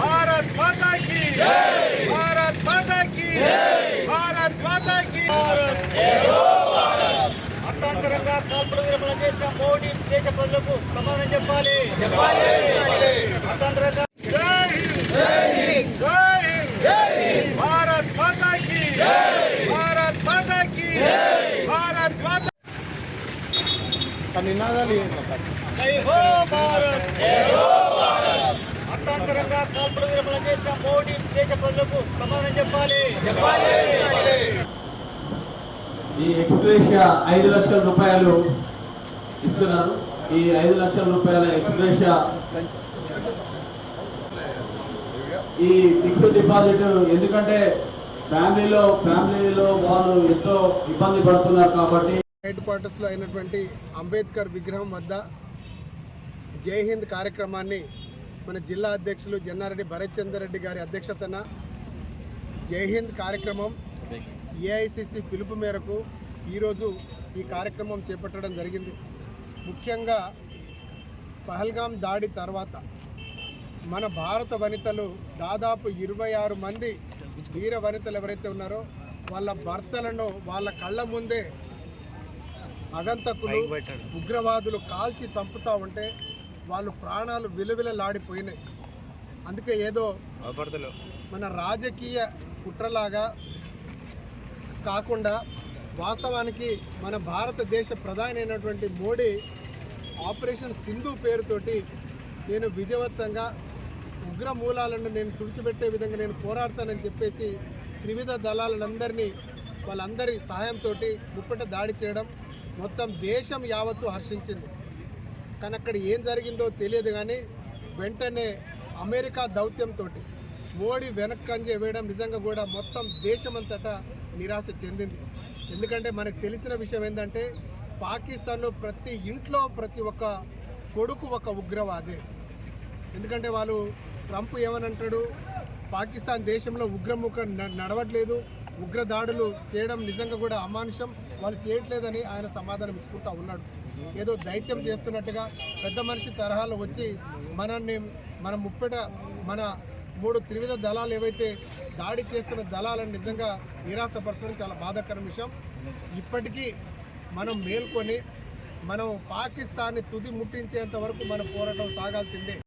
भारत माता की भारत माता की भारत माता की అర్థాంతరంగా కాల్పుల విరమణ చేసిన మోడీ దేశ ప్రజలకు సమాధానం చెప్పాలి అర్థాంతరంగా भारत माता की भारत माता की भारत माता जय हो भारत అర్థాంతరంగా కాల్పుల విరమణ చేసిన మోడీ దేశ ప్రజలకు సమాధానం చెప్పాలి ఈ ఎక్స్‌గ్రేషియా 5 లక్షల రూపాయలు ఇస్తున్నారు. ఈ 5 లక్షల రూపాయల ఎక్స్‌గ్రేషియా ఈ ఫిక్స్డ్ డిపాజిట్ ఎందుకంటే ఫ్యామిలీలో వాళ్ళు ఎంతో ఇబ్బంది పడుతున్నారు కాబట్టి హెడ్ క్వార్టర్స్లో అయినటువంటి అంబేద్కర్ విగ్రహం వద్ద జై హింద్ కార్యక్రమాన్ని మన జిల్లా అధ్యక్షులు జన్నారెడ్డి భరత్చందర్ రెడ్డి గారి అధ్యక్షతన జై హింద్ కార్యక్రమం ఏఐసిసి పిలుపు మేరకు ఈరోజు ఈ కార్యక్రమం చేపట్టడం జరిగింది. ముఖ్యంగా పహల్గాం దాడి తర్వాత మన భారత వనితలు దాదాపు 26 మంది వీర వనితలు ఎవరైతే ఉన్నారో వాళ్ళ భర్తలను వాళ్ళ కళ్ళ ముందే అగంతకులు ఉగ్రవాదులు కాల్చి చంపుతూ ఉంటే వాళ్ళు ప్రాణాలు విలువిలలాడిపోయినాయి. అందుకే ఏదో మన రాజకీయ కుట్రలాగా కాకుండా వాస్తవానికి మన భారతదేశ ప్రధాని అయినటువంటి మోడీ ఆపరేషన్ సింధు పేరుతోటి నేను విజయవంతంగా ఉగ్ర మూలాలను నేను తుడిచిపెట్టే విధంగా నేను పోరాడతానని చెప్పేసి త్రివిధ దళాలందరినీ వాళ్ళందరి సహాయంతో ముప్పట దాడి చేయడం మొత్తం దేశం యావత్తు హర్షించింది. కానీ అక్కడ ఏం జరిగిందో తెలియదు. కానీ వెంటనే అమెరికా దౌత్యంతో మోడీ వెనక్కంజే వేయడం నిజంగా కూడా మొత్తం దేశమంతటా నిరాశ చెందింది. ఎందుకంటే మనకు తెలిసిన విషయం ఏంటంటే పాకిస్తాన్లో ప్రతి ఇంట్లో ప్రతి ఒక్క కొడుకు ఒక ఉగ్రవాదే. ఎందుకంటే వాళ్ళు ట్రంప్ ఏమనంటాడు, పాకిస్తాన్ దేశంలో ఉగ్రముఖం నడవట్లేదు, ఉగ్రదాడులు చేయడం నిజంగా కూడా అమానుషం, వాళ్ళు చేయట్లేదని ఆయన సమాధానం ఇచ్చుకుంటూ ఉన్నాడు. ఏదో దైత్యం చేస్తున్నట్టుగా పెద్ద మనిషి తరహాలో వచ్చి మన ముప్పట మన 3 త్రివిధ దళాలు ఏవైతే దాడి చేస్తున్న దళాలను నిజంగా నిరాశపరచడం చాలా బాధాకరం విషయం. ఇప్పటికీ మనం మేల్కొని మనం పాకిస్తాన్ని తుది ముట్టించేంత వరకు మన పోరాటం సాగాల్సిందే.